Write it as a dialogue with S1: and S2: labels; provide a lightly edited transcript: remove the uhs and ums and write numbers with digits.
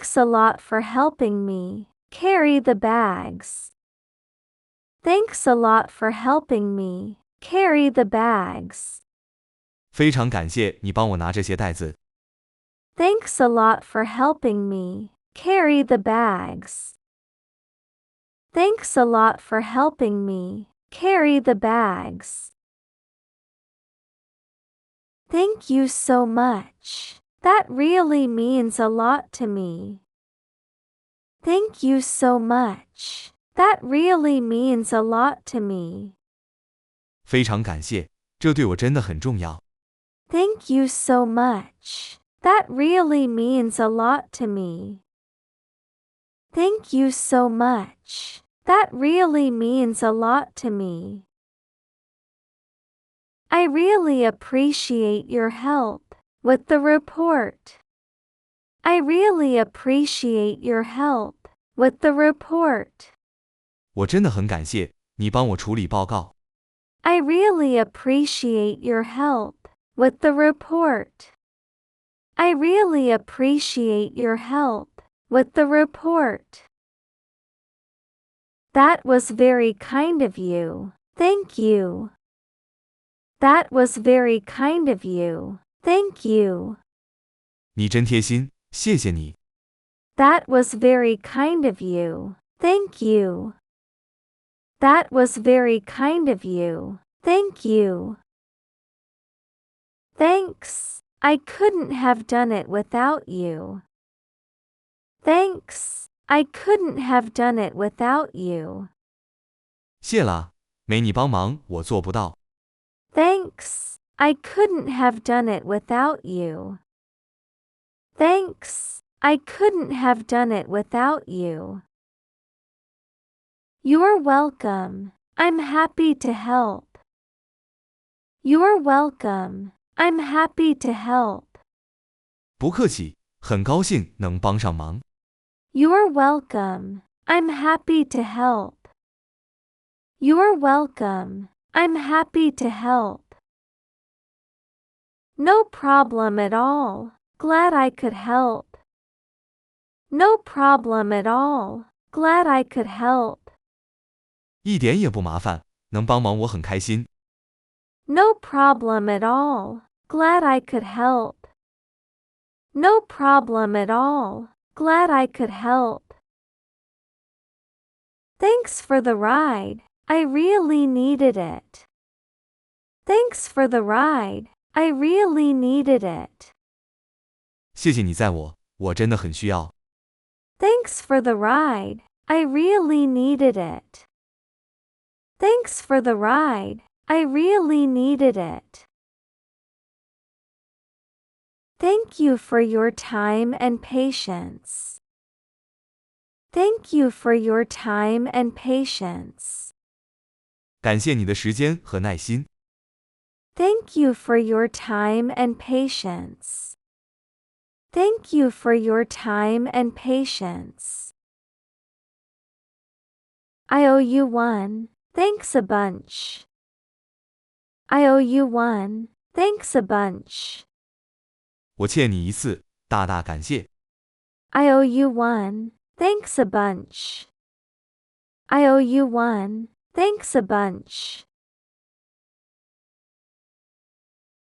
S1: Thanks a lot for helping me carry the bags. Thanks a lot for helping me carry the bags.
S2: 非常感谢你帮我拿这些袋子。
S1: Thanks a lot for helping me carry the bags. Thanks a lot for helping me carry the bags. Thank you so much. That really means a lot to me. Thank you so much. That really means a lot to me.
S2: 非常感谢，这对我真的很重要。
S1: Thank you so much. That really means a lot to me. Thank you so much. That really means a lot to me. I really appreciate your help with the report. I really appreciate your help with the report.
S2: 我真的很感谢你帮我处理报告。
S1: I really appreciate your help with the report. I really appreciate your help with the report. That was very kind of you. Thank you. That was very kind of you. Thank you.
S2: 你真贴心，谢谢你。
S1: That was very kind of you. Thank you. That was very kind of you. Thank you. Thanks. I couldn't have done it without you. Thanks. I couldn't have done it without you.
S2: 谢啦，没你帮忙我做不到。
S1: Thanks. I couldn't have done it without you. Thanks. I couldn't have done it without you. You're welcome. I'm happy to help. You're welcome. I'm happy to help.
S2: 不客气，很高兴能帮上忙。
S1: You're welcome. I'm happy to help. You're welcome. I'm happy to help. No problem at all. Glad I could help. No problem at all. Glad I could help.
S2: 一点也不麻烦，能帮忙我很开心。
S1: No problem at all. Glad I could help. No problem at all. Glad I could help. Thanks for the ride. I really needed it. Thanks for the ride. I really needed it.
S2: 谢谢你载我，我真的很需要。
S1: Thanks for the ride. I really needed it. Thanks for the ride. I really needed it. Thank you for your time and patience. Thank you for your time and patience.
S2: 感谢你的时间和耐心。
S1: Thank you for your time and patience. Thank you for your time and patience. I owe you one. Thanks a bunch. I owe you one. Thanks a bunch.
S2: 我欠你一次，大大感谢。
S1: I owe you one. Thanks a bunch. I owe you one. Thanks a bunch.